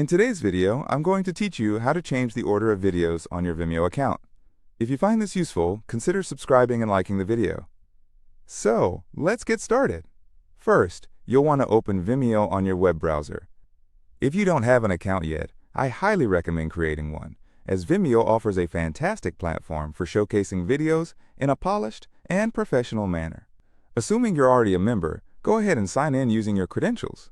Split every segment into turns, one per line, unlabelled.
In today's video, I'm going to teach you how to change the order of videos on your Vimeo account. If you find this useful, consider subscribing and liking the video. So, let's get started. First, you'll want to open Vimeo on your web browser. If you don't have an account yet, I highly recommend creating one, as Vimeo offers a fantastic platform for showcasing videos in a polished and professional manner. Assuming you're already a member, go ahead and sign in using your credentials.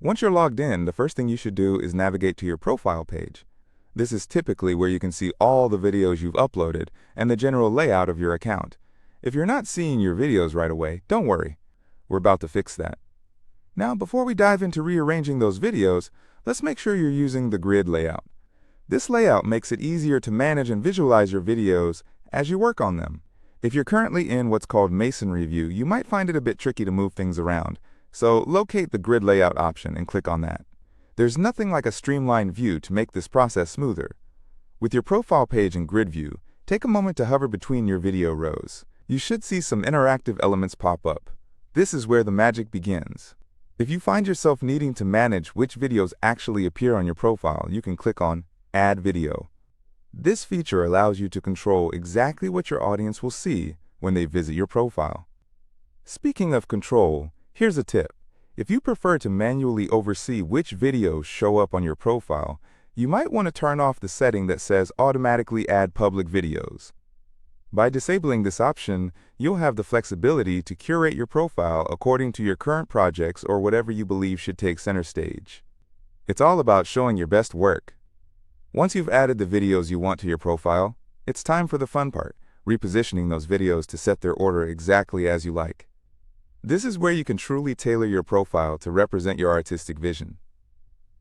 Once you're logged in, the first thing you should do is navigate to your profile page. This is typically where you can see all the videos you've uploaded and the general layout of your account. If you're not seeing your videos right away, don't worry. We're about to fix that. Now, before we dive into rearranging those videos, let's make sure you're using the grid layout. This layout makes it easier to manage and visualize your videos as you work on them. If you're currently in what's called masonry view, you might find it a bit tricky to move things around. So locate the grid layout option and click on that. There's nothing like a streamlined view to make this process smoother. With your profile page in grid view, take a moment to hover between your video rows. You should see some interactive elements pop up. This is where the magic begins. If you find yourself needing to manage which videos actually appear on your profile, you can click on Add Video. This feature allows you to control exactly what your audience will see when they visit your profile. Speaking of control, here's a tip. If you prefer to manually oversee which videos show up on your profile, you might want to turn off the setting that says Automatically Add Public Videos. By disabling this option, you'll have the flexibility to curate your profile according to your current projects or whatever you believe should take center stage. It's all about showing your best work. Once you've added the videos you want to your profile, it's time for the fun part, repositioning those videos to set their order exactly as you like. This is where you can truly tailor your profile to represent your artistic vision.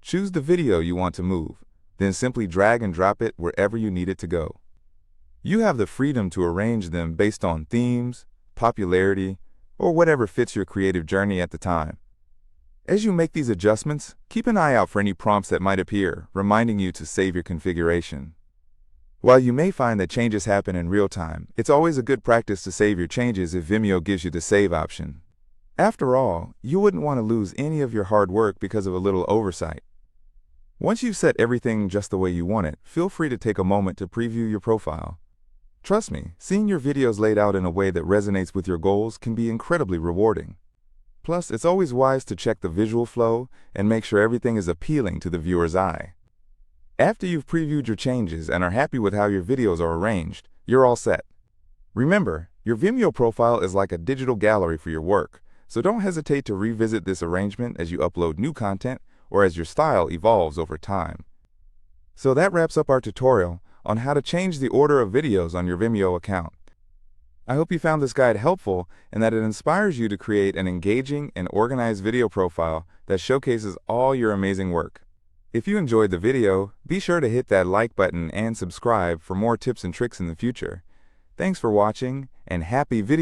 Choose the video you want to move, then simply drag and drop it wherever you need it to go. You have the freedom to arrange them based on themes, popularity, or whatever fits your creative journey at the time. As you make these adjustments, keep an eye out for any prompts that might appear, reminding you to save your configuration. While you may find that changes happen in real time, it's always a good practice to save your changes if Vimeo gives you the save option. After all, you wouldn't want to lose any of your hard work because of a little oversight. Once you've set everything just the way you want it, feel free to take a moment to preview your profile. Trust me, seeing your videos laid out in a way that resonates with your goals can be incredibly rewarding. Plus, it's always wise to check the visual flow and make sure everything is appealing to the viewer's eye. After you've previewed your changes and are happy with how your videos are arranged, you're all set. Remember, your Vimeo profile is like a digital gallery for your work, so don't hesitate to revisit this arrangement as you upload new content or as your style evolves over time. So that wraps up our tutorial on how to change the order of videos on your Vimeo account. I hope you found this guide helpful and that it inspires you to create an engaging and organized video profile that showcases all your amazing work. If you enjoyed the video, be sure to hit that like button and subscribe for more tips and tricks in the future. Thanks for watching, and happy video